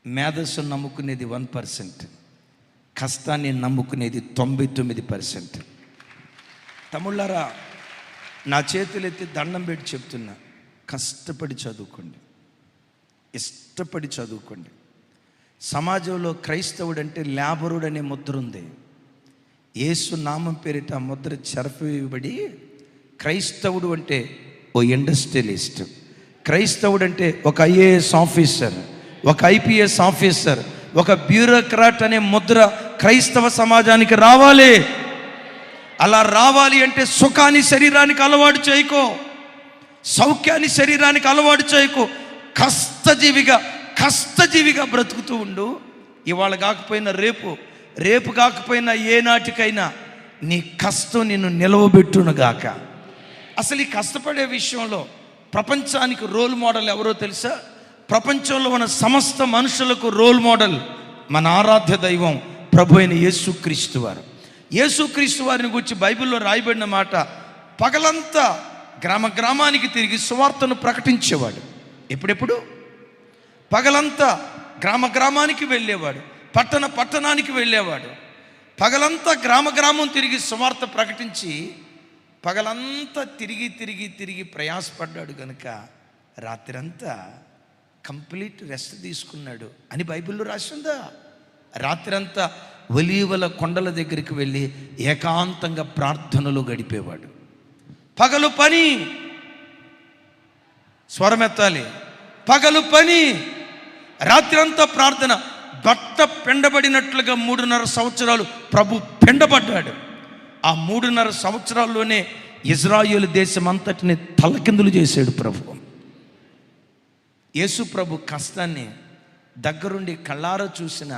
మేధస్సును నమ్ముకునేది 1%, కష్టాన్ని నమ్ముకునేది 99%. తమ్ముళ్ళారా, నా చేతులెత్తి దండం పెట్టి చెప్తున్నా, కష్టపడి చదువుకోండి, ఇష్టపడి చదువుకోండి. సమాజంలో క్రైస్తవుడు అంటే లేబరుడు అనే ముద్ర ఉంది. యేసు నామం పేరిట ఆ ముద్ర చెరపవేయబడి, క్రైస్తవుడు అంటే ఓ ఇండస్ట్రియలిస్ట్, క్రైస్తవుడు అంటే ఒక IAS ఆఫీసర్, ఒక IPS ఆఫీసర్, ఒక బ్యూరోక్రాట్ అనే ముద్ర క్రైస్తవ సమాజానికి రావాలి. అలా రావాలి అంటే సుఖాన్ని శరీరానికి అలవాటు చేయకో, సౌఖ్యాన్ని శరీరానికి అలవాటు చేయకో. కష్టజీవిగా బ్రతుకుతూ ఉండు. ఇవాళ కాకపోయినా రేపు, రేపు కాకపోయినా ఏనాటికైనా నీ కష్టం నిన్ను నిలవబెట్టునుగాక. అసలు ఈ కష్టపడే విషయంలో ప్రపంచానికి రోల్ మోడల్ ఎవరో తెలుసా? ప్రపంచంలో ఉన్న సమస్త మనుషులకు రోల్ మోడల్ మన ఆరాధ్య దైవం ప్రభు అయిన యేసుక్రీస్తు వారు. యేసుక్రీస్తు వారిని గురించి బైబిల్లో రాయబడిన మాట, పగలంతా గ్రామానికి తిరిగి సువార్తను ప్రకటించేవాడు. ఎప్పుడెప్పుడు? పగలంతా గ్రామానికి వెళ్ళేవాడు, పట్టణానికి వెళ్ళేవాడు. పగలంతా గ్రామం తిరిగి సువార్త ప్రకటించి పగలంతా తిరిగి ప్రయాసపడ్డాడు కనుక రాత్రంతా కంప్లీట్ రెస్ట్ తీసుకున్నాడు అని బైబిల్లో రాసిందా? రాత్రంతా ఒలీవల కొండల దగ్గరికి వెళ్ళి ఏకాంతంగా ప్రార్థనలు గడిపేవాడు. పగలు పని, స్వరమెత్తాలి, పగలు పని, రాత్రంతా ప్రార్థన. బట్ట పెండబడినట్లుగా 3.5 సంవత్సరాలు ప్రభు పెండబడ్డాడు. ఆ 3.5 సంవత్సరాల్లోనే ఇజ్రాయేలు దేశం అంతటిని తలకిందులు చేశాడు ప్రభు. యేసు ప్రభు కష్టాన్ని దగ్గరుండి కళ్ళారా చూసిన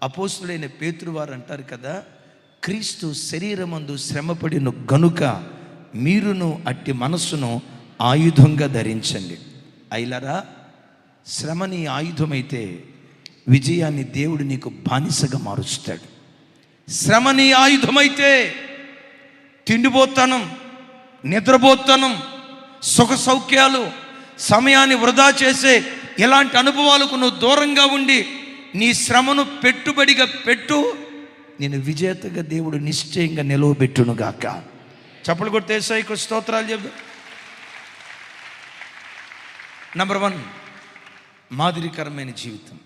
అపోస్తులైన పేతురు వారు అంటారు కదా, క్రీస్తు శరీరమందు శ్రమపడిన గనుక మీరును అట్టి మనస్సును ఆయుధంగా ధరించండి. అయిలరా, శ్రమ నీ ఆయుధమైతే విజయాన్ని దేవుడు నీకు బానిసగా మారుస్తాడు. శ్రమ నీ ఆయుధమైతే తిండిపోతానం, నిద్రపోతానం, సుఖ సౌఖ్యాలు, సమయాన్ని వృధా చేసే ఇలాంటి అనుభవాలకు నువ్వు దూరంగా ఉండి నీ శ్రమను పెట్టుబడిగా పెట్టు. నేను విజేతగా దేవుడు నిశ్చయంగా నిలవబెట్టునుగాక. చప్పలు కొడితే యేసయ్యకు స్తోత్రాలు చెప్పు. నంబర్ 1, మాదిరికరమైన జీవితం.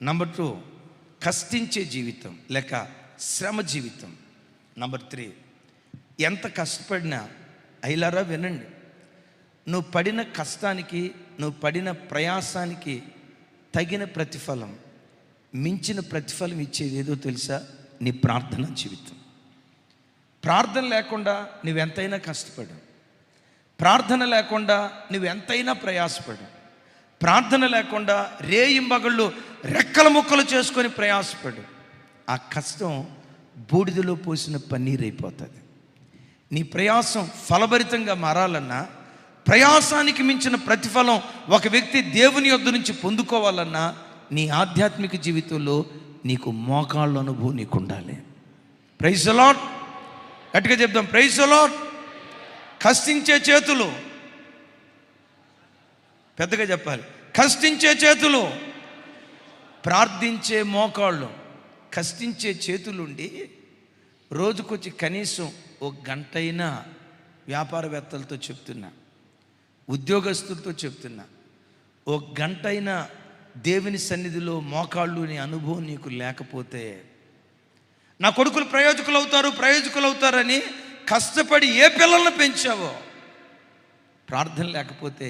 నంబర్ 2, కష్టించే జీవితం లేక శ్రమ జీవితం. నంబర్ 3, ఎంత కష్టపడినా అయిలారా వినండి, నువ్వు పడిన కష్టానికి, నువ్వు పడిన ప్రయాసానికి తగిన ప్రతిఫలం, మించిన ప్రతిఫలం ఇచ్చేది ఏదో తెలుసా? నీ ప్రార్థన జీవితం. ప్రార్థన లేకుండా నువ్వెంతైనా కష్టపడు, ప్రార్థన లేకుండా నువ్వెంతైనా ప్రయాసపడు, ప్రార్థన లేకుండా రేయింబగళ్ళు రెక్కల ముక్కలు చేసుకొని ప్రయాసపడు. ఆ కష్టం బూడిదలో పోసిన పన్నీర్ అయిపోతుంది. నీ ప్రయాసం ఫలభరితంగా మారాలన్నా, ప్రయాసానికి మించిన ప్రతిఫలం ఒక వ్యక్తి దేవుని యొద్ద నుంచి పొందుకోవాలన్నా, నీ ఆధ్యాత్మిక జీవితంలో నీకు మోకాళ్ళ అనుభవం నీకు ఉండాలి. Praise the Lord. గట్టిగా చెప్దాం, ప్రైజ్ ది లార్డ్. కష్టించే చేతులు, పెద్దగా చెప్పాలి, కష్టించే చేతులు, ప్రార్థించే మోకాళ్ళు. కష్టించే చేతులుండి రోజుకొచ్చి కనీసం 1 గంటైనా వ్యాపారవేత్తలతో చెప్తున్నా, ఉద్యోగస్తులతో చెప్తున్నా, 1 గంటైనా దేవుని సన్నిధిలో మోకాళ్ళు నీ అనుభవం నీకు లేకపోతే, నా కొడుకులు ప్రయోజకులు అవుతారని కష్టపడి ఏ పిల్లలను పెంచావో, ప్రార్థన లేకపోతే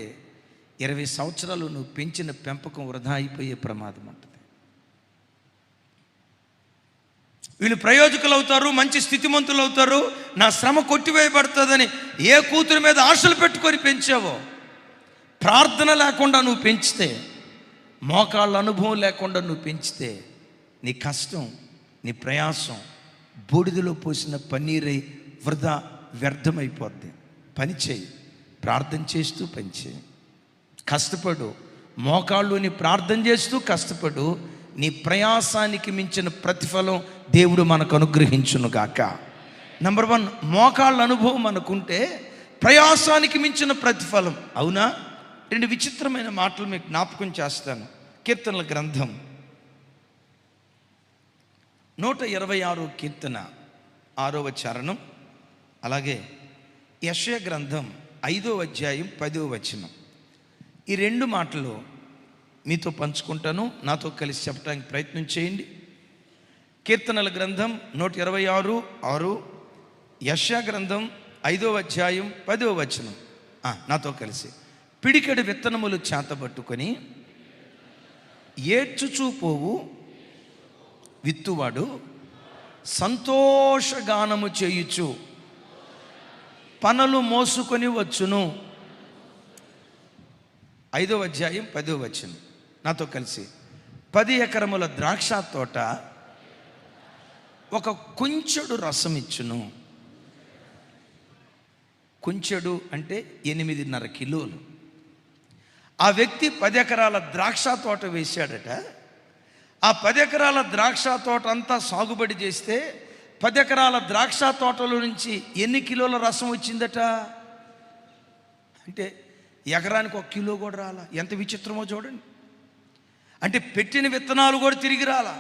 20 సంవత్సరాలు నువ్వు పెంచిన పెంపకం వృధా అయిపోయే ప్రమాదం ఉంటుంది. వీళ్ళు ప్రయోజకులు అవుతారు, మంచి స్థితిమంతులు అవుతారు, నా శ్రమ కొట్టివేయబడుతుందని ఏ కూతురు మీద ఆశలు పెట్టుకొని పెంచావో, ప్రార్థన లేకుండా నువ్వు పెంచితే, మోకాళ్ళ అనుభవం లేకుండా నువ్వు పెంచితే, నీ కష్టం, నీ ప్రయాసం బూడిదలో పోసిన పన్నీరై వృధా వ్యర్థమైపోద్ది. పని చేయి, ప్రార్థన చేస్తూ పని చేయి, కష్టపడు, మోకాళ్ళుని ప్రార్థన చేస్తూ కష్టపడు. నీ ప్రయాసానికి మించిన ప్రతిఫలం దేవుడు మనకు అనుగ్రహించునుగాక. నంబర్ 1, మోకాళ్ళ అనుభవం మనకుంటే ప్రయాసానికి మించిన ప్రతిఫలం. అవునా? 2 విచిత్రమైన మాటలు మీకు జ్ఞాపకం చేస్తాను. కీర్తనల గ్రంథం 126 కీర్తన 6వ చరణం, అలాగే యెషయా గ్రంథం 5వ అధ్యాయం 10వ వచనం. ఈ 2 మాటలు మీతో పంచుకుంటాను, నాతో కలిసి చెప్పడానికి ప్రయత్నం చేయండి. కీర్తనల గ్రంథం 126:6, యెషయా గ్రంథం 5వ అధ్యాయం 10వ వచనం. నాతో కలిసి. పిడికెడు విత్తనములు చేతబట్టుకొని ఏడ్చుచూ పోవు విత్తువాడు సంతోషగానము చేయుచు పనులు మోసుకొని వచ్చును. 5వ అధ్యాయం 10వ వచనం. నాతో కలిసి. 10 ఎకరముల ద్రాక్ష తోట ఒక కుంచెడు రసం ఇచ్చును. కుంచెడు అంటే 8.5 కిలోలు. ఆ వ్యక్తి 10 ఎకరాల ద్రాక్ష తోట వేశాడట. ఆ 10 ఎకరాల ద్రాక్ష తోట అంతా సాగుబడి చేస్తే 10 ఎకరాల ద్రాక్ష తోటలో నుంచి ఎన్ని కిలోల రసం వచ్చిందట అంటే ఎకరానికి 1 కిలో కూడా రాలా. ఎంత విచిత్రమో చూడండి. అంటే పెట్టిన విత్తనాలు కూడా తిరిగి రాలా.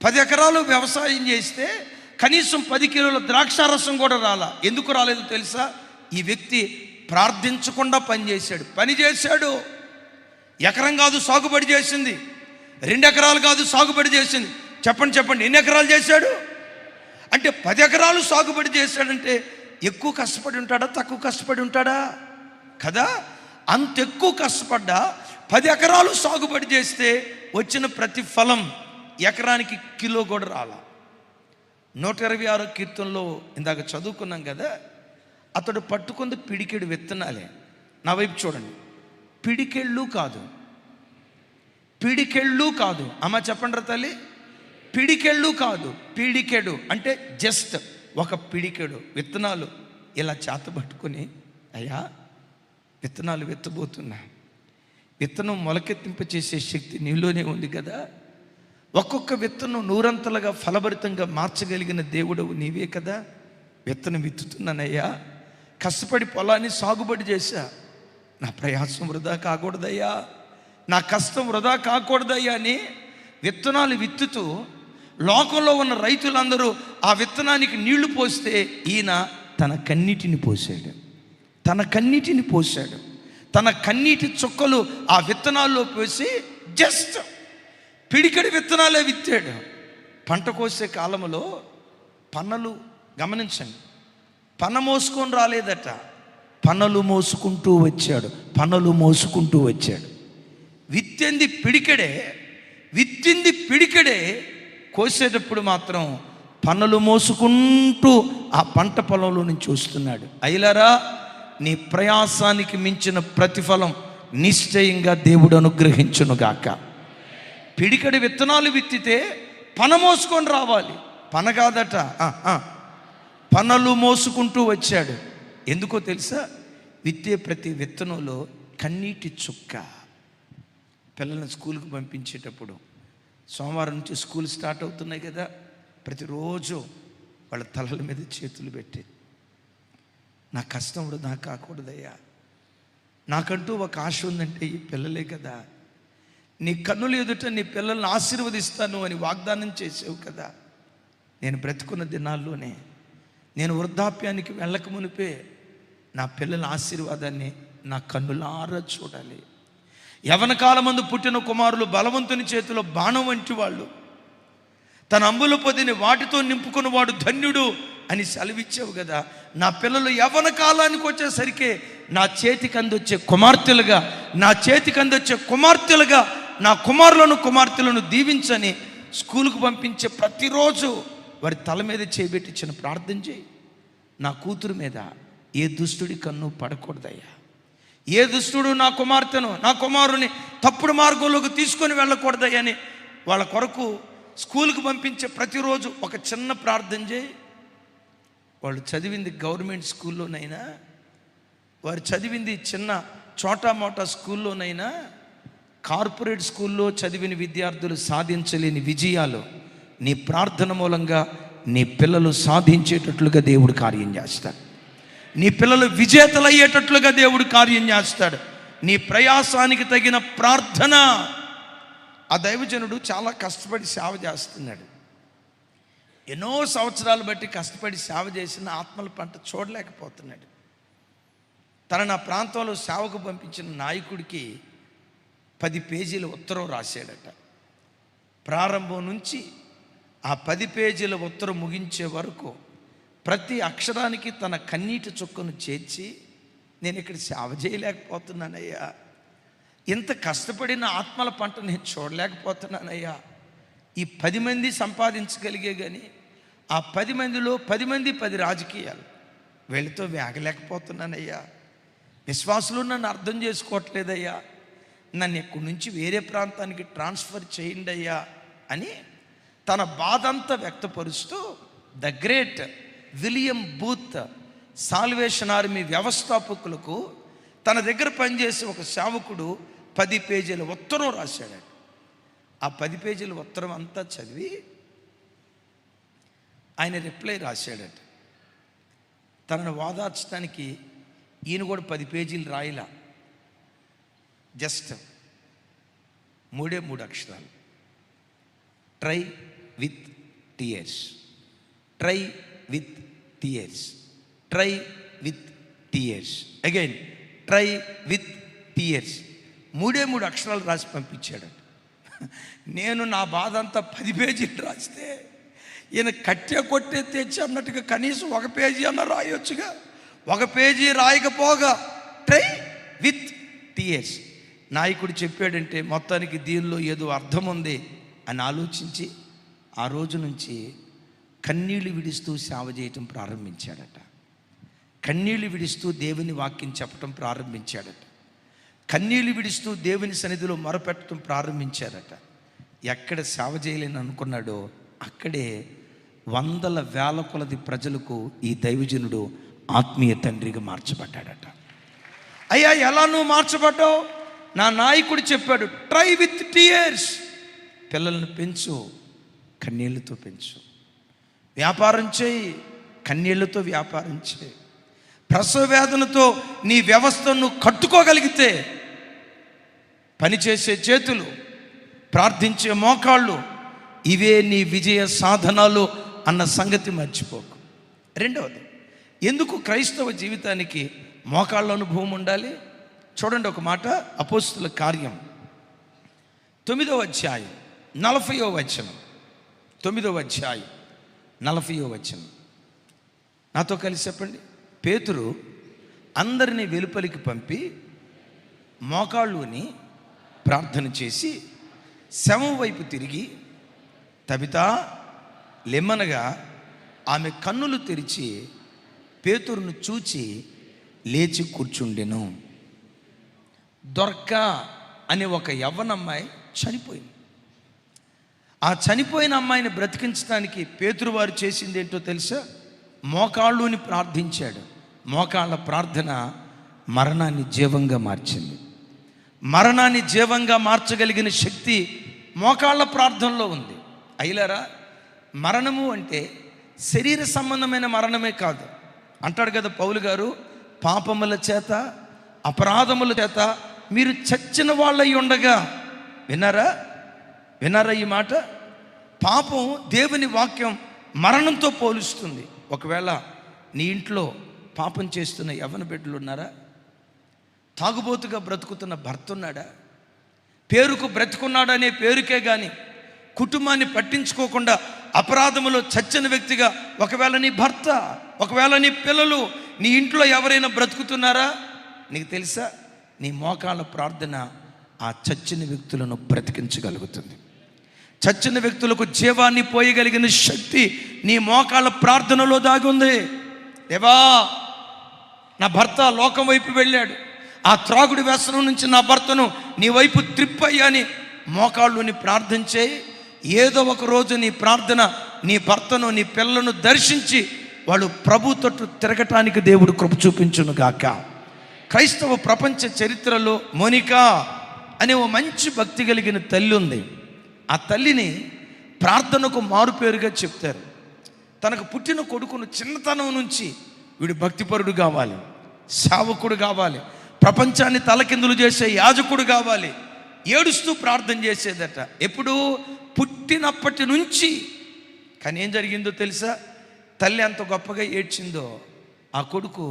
10 ఎకరాలు వ్యవసాయం చేస్తే కనీసం 10 కిలోల ద్రాక్ష రసం కూడా రాలా. ఎందుకు రాలేదో తెలుసా? ఈ వ్యక్తి ప్రార్థించకుండా పని చేశాడు. ఎకరం కాదు సాగుబడి చేసింది, 2 ఎకరాలు కాదు సాగుబడి చేసింది. చెప్పండి ఎన్ని ఎకరాలు చేశాడు? అంటే 10 ఎకరాలు సాగుబడి చేశాడంటే ఎక్కువ కష్టపడి ఉంటాడా, తక్కువ కష్టపడి ఉంటాడా? కదా. అంత ఎక్కువ కష్టపడ్డా 10 ఎకరాలు సాగుబడి చేస్తే వచ్చిన ప్రతిఫలం ఎకరానికి కిలో కూడా రాలా. 126 కీర్తనలో ఇందాక చదువుకున్నాం కదా, అతడు పట్టుకుంది పిడికెడు విత్తనాలే. నా వైపు చూడండి. పిడికెళ్ళు కాదు. అమ్మ చెప్పండి రా తల్లి. పిడికెళ్ళు కాదు, పిడికెడు అంటే జస్ట్ ఒక పిడికెడు విత్తనాలు ఇలా చేత పట్టుకొని, అయ్యా విత్తనాలు విత్తబోతున్నా. విత్తనం మొలకెత్తింప చేసే శక్తి నీలోనే ఉంది కదా. ఒక్కొక్క విత్తనం 100 ఫలభరితంగా మార్చగలిగిన దేవుడవు నీవే కదా. విత్తనం విత్తుతున్నానయ్యా, కష్టపడి పొలాన్ని సాగుబడి చేశా. నా ప్రయాసం వృధా కాకూడదయ్యా, నా కష్టం వృధా కాకూడదయ్యా అని విత్తనాలు విత్తుతూ లోకంలో ఉన్న రైతులందరూ ఆ విత్తనానికి నీళ్లు పోస్తే ఈయన తన కన్నీటిని పోసాడు. తన కన్నీటి చుక్కలు ఆ విత్తనాల్లో పోసి జస్ట్ పిడికెడు విత్తనాలే విత్తాడు. పంట కోసే కాలంలో పన్నలు గమనించండి, పన మోసుకొని రాలేదట, పనలు మోసుకుంటూ వచ్చాడు. విత్తింది పిడికెడే, కోసేటప్పుడు మాత్రం పనలు మోసుకుంటూ ఆ పంట పొలంలో నుంచి వస్తున్నాడు. అయ్యలారా, నీ ప్రయాసానికి మించిన ప్రతిఫలం నిశ్చయంగా దేవుడు అనుగ్రహించునుగాక. పిడికెడు విత్తనాలు విత్తితే పన మోసుకొని రావాలి, పన కాదట, పనలు మోసుకుంటూ వచ్చాడు. ఎందుకో తెలుసా? విత్తే ప్రతి విత్తనంలో కన్నీటి చుక్క. పిల్లల్ని స్కూల్కి పంపించేటప్పుడు సోమవారం నుంచి స్కూల్ స్టార్ట్ అవుతున్నాయి కదా, ప్రతిరోజు వాళ్ళ తలల మీద చేతులు పెట్టి, నా కష్టం వృధా కాకూడదయ్యా, నాకంటూ ఒక ఆశ ఉందంటే ఈ పిల్లలే కదా, నీ కన్నులు ఎదుట నీ పిల్లల్ని ఆశీర్వదిస్తాను అని వాగ్దానం చేసావు కదా. నేను బ్రతుకున్న దినాల్లోనే, నేను వృద్ధాప్యానికి వెళ్ళక మునిపే నా పిల్లల ఆశీర్వాదాన్ని నా కన్నులారా చూడాలి. యవన కాలమందు పుట్టిన కుమారులు బలవంతుని చేతిలో బాణం వంటి వాళ్ళు, తన అంబుల పొదిని వాటితో నింపుకున్న వాడు ధన్యుడు అని సెలవిచ్చావు కదా. నా పిల్లలు యవన కాలానికి వచ్చేసరికి నా చేతికి అందొచ్చే కుమార్తెలుగా నా కుమారులను దీవించని స్కూలుకు పంపించే ప్రతిరోజు వారి తల మీద చేయబెట్టి చిన్న ప్రార్థన చేయి. నా కూతురు మీద ఏ దుష్టుడి కన్ను పడకూడదయ్యా, ఏ దుష్టుడు నా కుమారుని తప్పుడు మార్గంలోకి తీసుకొని వెళ్ళకూడదయ్యా అని వాళ్ళ కొరకు స్కూల్కి పంపించే ప్రతిరోజు ఒక చిన్న ప్రార్థన చేయి. వాళ్ళు చదివింది గవర్నమెంట్ స్కూల్లోనైనా, వారు చదివింది చిన్న చోటా మోటా స్కూల్లోనైనా, కార్పొరేట్ స్కూల్లో చదివిన విద్యార్థులు సాధించలేని విజయాలు నీ ప్రార్థన మూలంగా నీ పిల్లలు సాధించేటట్లుగా దేవుడు కార్యం చేస్తాడు. నీ పిల్లలు విజేతలు అయ్యేటట్లుగా దేవుడు కార్యం చేస్తాడు. నీ ప్రయాసానికి తగిన ప్రార్థన. ఆ దైవజనుడు చాలా కష్టపడి సేవ చేస్తున్నాడు. ఎన్నో సంవత్సరాలు బట్టి కష్టపడి సేవ చేసిన ఆత్మల పంట చూడలేకపోతున్నాడు. నా ప్రాంతంలో సేవకు పంపించిన నాయకుడికి 10 పేజీల ఉత్తరం రాశాడట. ప్రారంభం నుంచి ఆ 10 పేజీల ఉత్తరం ముగించే వరకు ప్రతి అక్షరానికి తన కన్నీటి చుక్కను చేర్చి, నేను ఇక్కడ సేవ చేయలేకపోతున్నానయ్యా, ఇంత కష్టపడిన ఆత్మల పంట నేను చూడలేకపోతున్నానయ్యా, ఈ 10 మంది సంపాదించగలిగే కానీ ఆ 10 మందిలో 10 మంది 10 రాజకీయాలు, వీళ్ళతో వేగలేకపోతున్నానయ్యా, విశ్వాసులు నన్ను అర్థం చేసుకోవట్లేదయ్యా, నన్ను ఇక్కడి నుంచి వేరే ప్రాంతానికి ట్రాన్స్ఫర్ చేయండి అయ్యా అని తన బాధంతా వ్యక్తపరుస్తూ the great William Booth Salvation Army వ్యవస్థాపకులకు తన దగ్గర పనిచేసే ఒక సేవకుడు 10 పేజీల ఉత్తరం రాశాడు. ఆ 10 పేజీల ఉత్తరం అంతా చదివి ఆయన రిప్లై రాశాడట. తనను వాదార్చడానికి ఈయన కూడా 10 పేజీలు రాయలా, జస్ట్ 3 అక్షరాలు: try with tears, try with tears, try with tears, again try with tears. 3 అక్షరాలు రాసి పంపించాడట. నేను నా బాధ అంతా 10 పేజీలు రాస్తే ఈయన కట్టె కొట్టే తెచ్చి అన్నట్టుగా కనీసం 1 పేజీ అన్న రాయొచ్చుగా. 1 పేజీ రాయకపోగా ట్రై విత్ టీయర్స్. నాయకుడు చెప్పాడంటే మొత్తానికి దీనిలో ఏదో అర్థం ఉంది అని ఆలోచించి ఆ రోజు నుంచి కన్నీళ్లు విడుస్తూ సేవ చేయటం ప్రారంభించాడట. కన్నీళ్లు విడుస్తూ దేవుని వాక్యం చెప్పటం ప్రారంభించాడట. కన్నీళ్లు విడుస్తూ దేవుని సన్నిధిలో మొరపెట్టడం ప్రారంభించాడట. ఎక్కడ సేవ చేయలేని అనుకున్నాడో అక్కడే వందల వేల కొలది ప్రజలకు ఈ దైవజనుడు ఆత్మీయ తండ్రిగా మార్చబడ్డాడట. అయ్యా, ఎలా నువ్వు మార్చబడ్డావు? నా నాయకుడు చెప్పాడు, ట్రై విత్ టీయర్స్. పిల్లలను పెంచు, కన్నీళ్లతో పెంచు. వ్యాపారం చేయి, కన్నీళ్లతో వ్యాపారం చేయి. ప్రసవ వేదనతో నీ వ్యవస్థను కట్టుకోగలిగితే పనిచేసే చేతులు, ప్రార్థించే మోకాళ్ళు, ఇవే నీ విజయ సాధనాలు అన్న సంగతి మర్చిపోకు. రెండవది, ఎందుకు క్రైస్తవ జీవితానికి మోకాళ్ళ అనుభవం ఉండాలి? చూడండి ఒక మాట, అపోస్తుల కార్యం 9వ అధ్యాయం 40వ వచనం. 9వ అధ్యాయం 40వ వచనం నాతో కలిసి చెప్పండి. పేతురు అందరినీ వెలుపలికి పంపి మోకాళ్ళుని ప్రార్థన చేసి శవం వైపు తిరిగి, తబితా లెమ్మనగా ఆమె కన్నులు తెరిచి పేతురును చూచి లేచి కూర్చుండెను. దొర్క అనే ఒక యవ్వనమ్మాయి చనిపోయింది. ఆ చనిపోయిన అమ్మాయిని బ్రతికించడానికి పేతురు వారు చేసింది ఏంటో తెలుసా? మోకాళ్ళుని ప్రార్థించాడు. మోకాళ్ళ ప్రార్థన మరణాన్ని జీవంగా మార్చింది. మరణాన్ని జీవంగా మార్చగలిగిన శక్తి మోకాళ్ళ ప్రార్థనలో ఉంది. అయ్యలారా, మరణము అంటే శరీర సంబంధమైన మరణమే కాదు. అంటాడు కదా పౌలు గారు, పాపముల చేత అపరాధముల చేత మీరు చచ్చిన వాళ్ళై ఉండగా. విన్నారా ఈ మాట? పాపం దేవుని వాక్యం మరణంతో పోలుస్తుంది. ఒకవేళ నీ ఇంట్లో పాపం చేస్తున్న యవ్వన బిడ్డలు ఉన్నారా? తాగుబోతుగా బ్రతుకుతున్న భర్త ఉన్నాడా? పేరుకు బ్రతుకున్నాడనే పేరుకే కానీ కుటుంబాన్ని పట్టించుకోకుండా అపరాధములో చచ్చిన వ్యక్తిగా ఒకవేళ నీ భర్త, ఒకవేళ నీ పిల్లలు, నీ ఇంట్లో ఎవరైనా బ్రతుకుతున్నారా? నీకు తెలుసా, నీ మోకాళ్ళ ప్రార్థన ఆ చచ్చిన వ్యక్తులను బ్రతికించగలుగుతుంది. చచ్చిన వ్యక్తులకు జీవాన్ని పోయగలిగిన శక్తి నీ మోకాళ్ళ ప్రార్థనలో దాగుంది. దేవా, నా భర్త లోకం వైపు వెళ్ళాడు, ఆ త్రాగుడి వ్యసనం నుంచి నా భర్తను నీ వైపు త్రిప్పయ్యాని మోకాళ్ళుని ప్రార్థన చేయి. ఏదో ఒక రోజు నీ ప్రార్థన నీ భర్తను, నీ పిల్లలను దర్శించి వాళ్ళు ప్రభు తట్టు తిరగటానికి దేవుడు కృప చూపించును గాక. క్రైస్తవ ప్రపంచ చరిత్రలో మోనికా అనే ఓ మంచి భక్తి కలిగిన తల్లి ఉంది. ఆ తల్లిని ప్రార్థనకు మారుపేరుగా చెప్తారు. తనకు పుట్టిన కొడుకును చిన్నతనం నుంచి వీడు భక్తిపరుడు కావాలి, సేవకుడు కావాలి, ప్రపంచాన్ని తలకిందులు చేసే యాజకుడు కావాలి. ఏడుస్తూ ప్రార్థన చేసేదట. ఎప్పుడు? పుట్టినప్పటి నుంచి. కానీ ఏం జరిగిందో తెలుసా? తల్లి అంత గొప్పగా ఏడ్చిందో ఆ కొడుకు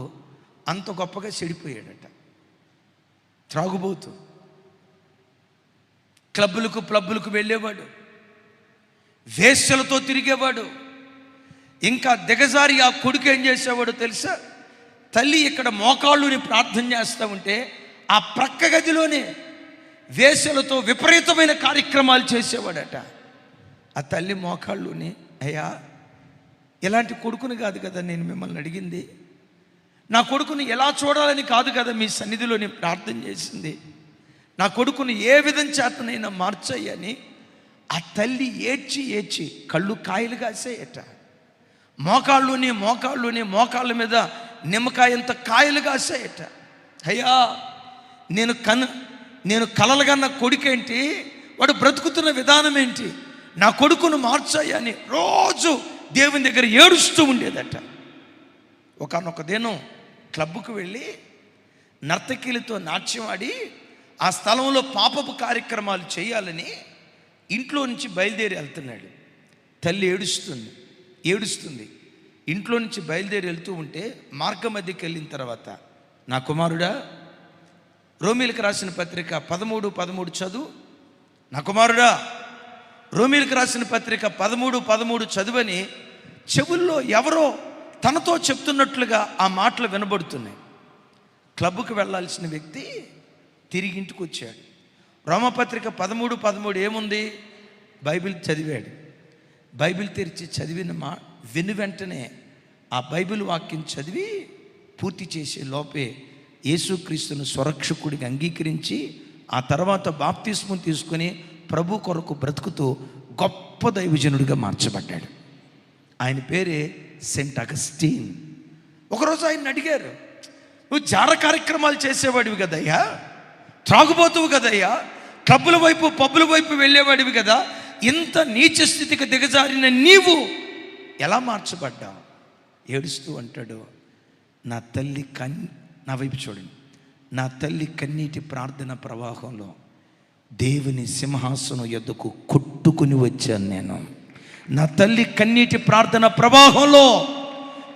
అంత గొప్పగా చెడిపోయాడట. త్రాగుబోతు, క్లబ్బులకు వెళ్ళేవాడు, వేశ్యలతో తిరిగేవాడు. ఇంకా దిగజారి ఆ కొడుకు ఏం చేసేవాడో తెలుసా? తల్లి ఇక్కడ మోకాళ్ళుని ప్రార్థన చేస్తూ ఉంటే ఆ ప్రక్క గదిలోనే వేశ్యలతో విపరీతమైన కార్యక్రమాలు చేసేవాడట. ఆ తల్లి మోకాళ్ళుని, అయ్యా ఇలాంటి కొడుకుని కాదు కదా నేను మిమ్మల్ని అడిగింది, నా కొడుకుని ఎలా చూడాలని కాదు కదా మీ సన్నిధిలో నేను ప్రార్థన చేసింది, నా కొడుకుని ఏ విధం చేతనైనా మార్చయ్యని ఆ తల్లి ఏడ్చి కళ్ళు కాయలు కాసేయట. మోకాళ్ళ మీద నిమ్మకాయంత కాయలు కాసాయట. అయ్యా నేను కలలుగన్న కొడుకేంటి, వాడు బ్రతుకుతున్న విధానం ఏంటి, నా కొడుకును మార్చాయని రోజు దేవుని దగ్గర ఏడుస్తూ ఉండేదట. ఒకనొక దినం క్లబ్కు వెళ్ళి నర్తకీలతో నాట్యం ఆడి ఆ స్థలంలో పాపపు కార్యక్రమాలు చేయాలని ఇంట్లో నుంచి బయలుదేరి వెళ్తున్నాడు. తల్లి ఏడుస్తుంది. ఇంట్లో నుంచి బయలుదేరి వెళ్తూ ఉంటే మార్గ మధ్యకి వెళ్ళిన తర్వాత, నా కుమారుడా, రోమీలకు రాసిన పత్రిక 13:13 చదువు. నా కుమారుడా, రోమీలకు రాసిన పత్రిక 13:13 చదువని చెవుల్లో ఎవరో తనతో చెప్తున్నట్లుగా ఆ మాటలు వినబడుతున్నాయి. క్లబ్కు వెళ్ళాల్సిన వ్యక్తి తిరిగి ఇంటికి వచ్చాడు. రోమపత్రిక 13:13 ఏముంది? బైబిల్ చదివాడు. బైబిల్ తెరిచి చదివిన వెను వెంటనే ఆ బైబిల్ వాక్యం చదివి పూర్తి చేసే లోపే యేసుక్రీస్తును స్వరక్షకుడిగా అంగీకరించి ఆ తర్వాత బాప్తిస్మం తీసుకుని ప్రభు కొరకు బ్రతుకుతూ గొప్ప దైవజనుడిగా మార్చబడ్డాడు. ఆయన పేరే సెయింట్ అగస్టీన్. ఒకరోజు ఆయన అడిగారు, నువ్వు జార కార్యక్రమాలు చేసేవాడివి కదయ్యా, త్రాగుబోతువు కదయ్యా, క్లబ్బుల వైపు పబ్బుల వైపు వెళ్ళేవాడివి కదా, ఇంత నీచ స్థితికి దిగజారిన నీవు ఎలా మార్చబడ్డావు? ఏడుస్తూ అంటాడు, నా వైపు చూడండి, నా తల్లి కన్నీటి ప్రార్థన ప్రవాహంలో దేవుని సింహాసనం యొద్దకు కొట్టుకుని వచ్చాను నేను. నా తల్లి కన్నీటి ప్రార్థన ప్రవాహంలో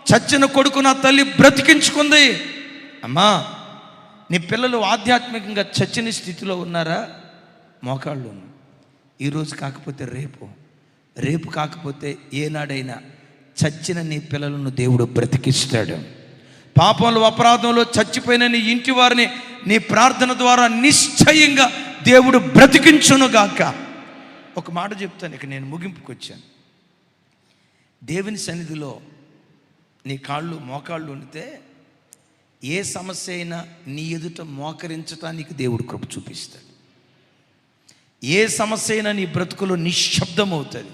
చచ్చిన కొడుకు నా తల్లి బ్రతికించుకుంది. అమ్మా, నీ పిల్లలు ఆధ్యాత్మికంగా చచ్చిన స్థితిలో ఉన్నారా? మోకాళ్ళు. ఈరోజు కాకపోతే రేపు కాకపోతే ఏనాడైనా చచ్చిన నీ పిల్లలను దేవుడు బ్రతికిస్తాడు. పాపంలో అపరాధంలో చచ్చిపోయిన నీ ఇంటి వారిని నీ ప్రార్థన ద్వారా నిశ్చయంగా దేవుడు బ్రతికించునుగాక. ఒక మాట చెప్తాను, ఇక నేను ముగింపుకు వచ్చాను. దేవుని సన్నిధిలో నీ మోకాళ్ళు ఉంటే ఏ సమస్య అయినా నీ ఎదుట మోకరించటానికి దేవుడు కృప చూపిస్తాడు. ఏ సమస్య అయినా నీ బ్రతుకులో నిశ్శబ్దం అవుతుంది.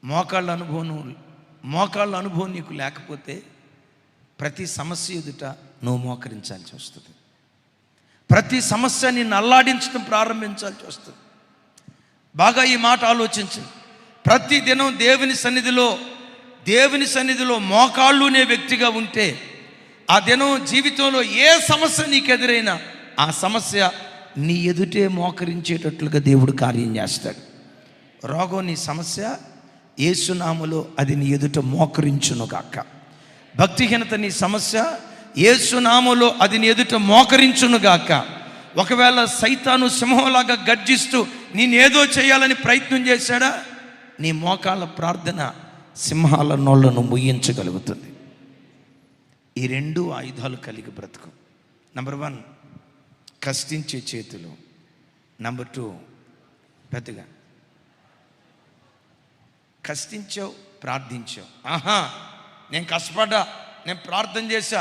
మోకాళ్ళ అనుభవం నీకు లేకపోతే ప్రతి సమస్య ఎదుట నువ్వు మోకరించాల్సి వస్తుంది. ప్రతి సమస్య నిన్ను అల్లాడించడం ప్రారంభించాల్సి వస్తుంది. బాగా ఈ మాట ఆలోచించండి. ప్రతి దినం దేవుని సన్నిధిలో మోకాళ్ళునే వ్యక్తిగా ఉంటే ఆ దినం జీవితంలో ఏ సమస్య నీకు ఎదురైనా ఆ సమస్య నీ ఎదుటే మోకరించేటట్లుగా దేవుడు కార్యం చేస్తాడు. రోగం నీ సమస్య, యేసునామములో అది నీ ఎదుట మోకరించునుగాక. భక్తిహీనత నీ సమస్య, యేసునామములో అది నీ ఎదుట మోకరించునుగాక. ఒకవేళ సైతాను సింహంలాగా గర్జిస్తూ నేనేదో చేయాలని ప్రయత్నం చేశాడా, నీ మోకాళ్ళ ప్రార్థన సింహాల నోళ్లను ముయ్యించగలుగుతుంది. ఈ 2 ఆయుధాలు కలిగి బ్రతుకు. నంబర్ 1 కష్టించే చేతులు. నంబర్ 2 పెద్దగా కష్టించావు, ప్రార్థించావు, నేను కష్టపడ్డా, నేను ప్రార్థన చేశా,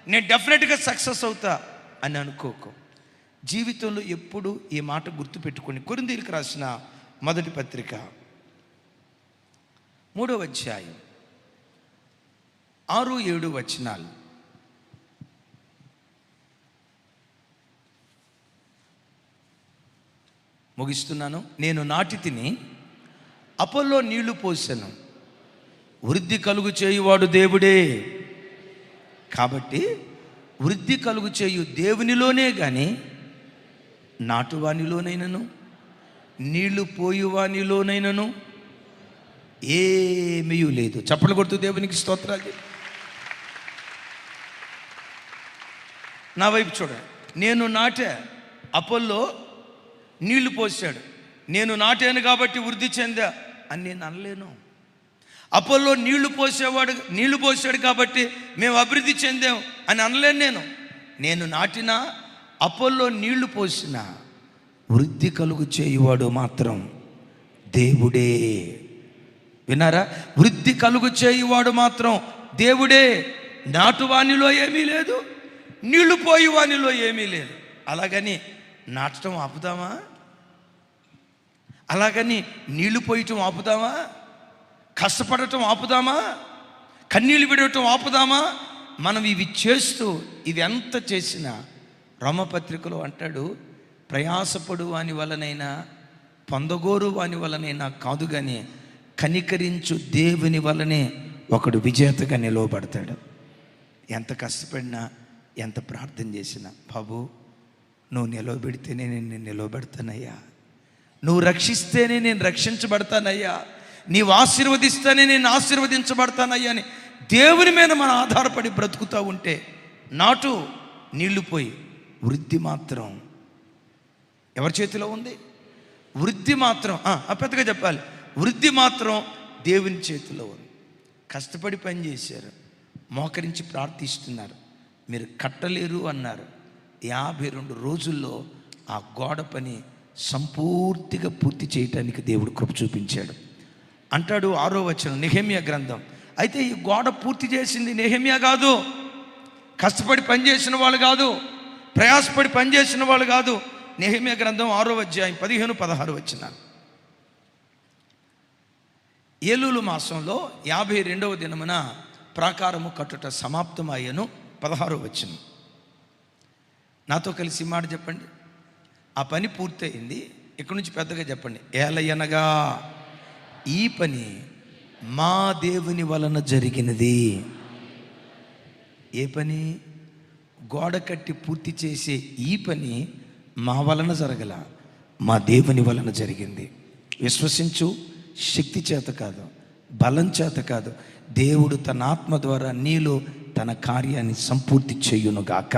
నేను డెఫినెట్గా సక్సెస్ అవుతా అని అనుకోకు. జీవితంలో ఎప్పుడు ఈ మాట గుర్తుపెట్టుకోండి. కొరింథీయులకు రాసిన మొదటి పత్రిక 3వ అధ్యాయం 6-7 వచనాలు. ముగిస్తున్నాను. నేను నాటి తిని, అపోల్లో నీళ్లు పోసెను, వృద్ధి కలుగు చేయువాడు దేవుడే. కాబట్టి వృద్ధి కలుగు చేయు దేవునిలోనే కానీ నాటువానిలోనైనను నీళ్లు పోయువానిలోనైనను ఏమీ లేదు. చప్పట్లు కొడుతూ దేవునికి స్తోత్రాలు. నా వైపు చూడండి. నేను నాటే, అపోల్లో నీళ్లు పోసాడు. నేను నాటాను కాబట్టి వృద్ధి చెందా అని నేను అనలేను. అపోల్లో నీళ్లు పోసాడు కాబట్టి మేము అభివృద్ధి చెందాం అని అనలేను. నేను నాటిన, అపోల్లో నీళ్లు పోసిన, వృద్ధి కలుగు చేయువాడు మాత్రం దేవుడే. విన్నారా? వృద్ధి కలుగు చేయువాడు మాత్రం దేవుడే. నాటువానిలో ఏమీ లేదు, నీళ్లు పోయేవానిలో ఏమీ లేదు. అలాగని నాటడం ఆపుదామా? అలాగని నీళ్లు పోయటం ఆపుదామా? కష్టపడటం ఆపుదామా? కన్నీళ్ళు విడవటం ఆపుదామా? మనం ఇవి చేస్తూ, ఇవి ఎంత చేసినా, రోమపత్రికలో అంటాడు, ప్రయాసపడు వాని వలనైనా పొందగోరు వాని వలనైనా కాదు కానీ కనికరించు దేవుని వలనే ఒకడు విజేతగా నిలవబడతాడు. ఎంత కష్టపడినా, ఎంత ప్రార్థన చేసినా, బాబు నువ్వు నిలవబెడితేనే నేను నిలవబెడతానయ్యా, నువ్వు రక్షిస్తేనే నేను రక్షించబడతానయ్యా, నీవు ఆశీర్వదిస్తేనే నేను ఆశీర్వదించబడతానయ్యా అని దేవుని మీద మనం ఆధారపడి బ్రతుకుతూ ఉంటే, నాటు నీళ్లు పోయి వృద్ధి మాత్రం ఎవరి చేతిలో ఉంది? వృద్ధి మాత్రం పెద్దగా చెప్పాలి, వృద్ధి మాత్రం దేవుని చేతిలో ఉంది. కష్టపడి పని చేశారు, మోకరించి ప్రార్థిస్తున్నారు, మీరు కట్టలేరు అన్నారు. 52 రోజుల్లో ఆ గోడ పని సంపూర్తిగా పూర్తి చేయటానికి దేవుడు కృప చూపించాడు. అంటాడు 6వ వచనం నెహెమ్యా గ్రంథం. అయితే ఈ గోడ పూర్తి చేసింది నెహెమ్యా కాదు, కష్టపడి పనిచేసిన వాళ్ళు కాదు, ప్రయాసపడి పనిచేసిన వాళ్ళు కాదు. నెహెమ్యా గ్రంథం 6వ అధ్యాయం 15-16 వచనాలు. ఏలూలు మాసంలో 52వ దినమున ప్రాకారము కట్టుట సమాప్తమయ్యను. 16వ వచనం. నాతో కలిసి మాట చెప్పండి. ఆ పని పూర్తయింది. ఇక్కడి నుంచి పెద్దగా చెప్పండి. ఏలయనగా ఈ పని మా దేవుని వలన జరిగినది. ఏ పని? గోడ కట్టి పూర్తి చేసే ఈ పని మా వలన జరగల, మా దేవుని వలన జరిగింది. విశ్వసించు. శక్తి చేత కాదు, బలం చేత కాదు, దేవుడు తన ఆత్మ ద్వారా నీలో తన కార్యాన్ని సంపూర్తి చేయునుగాక.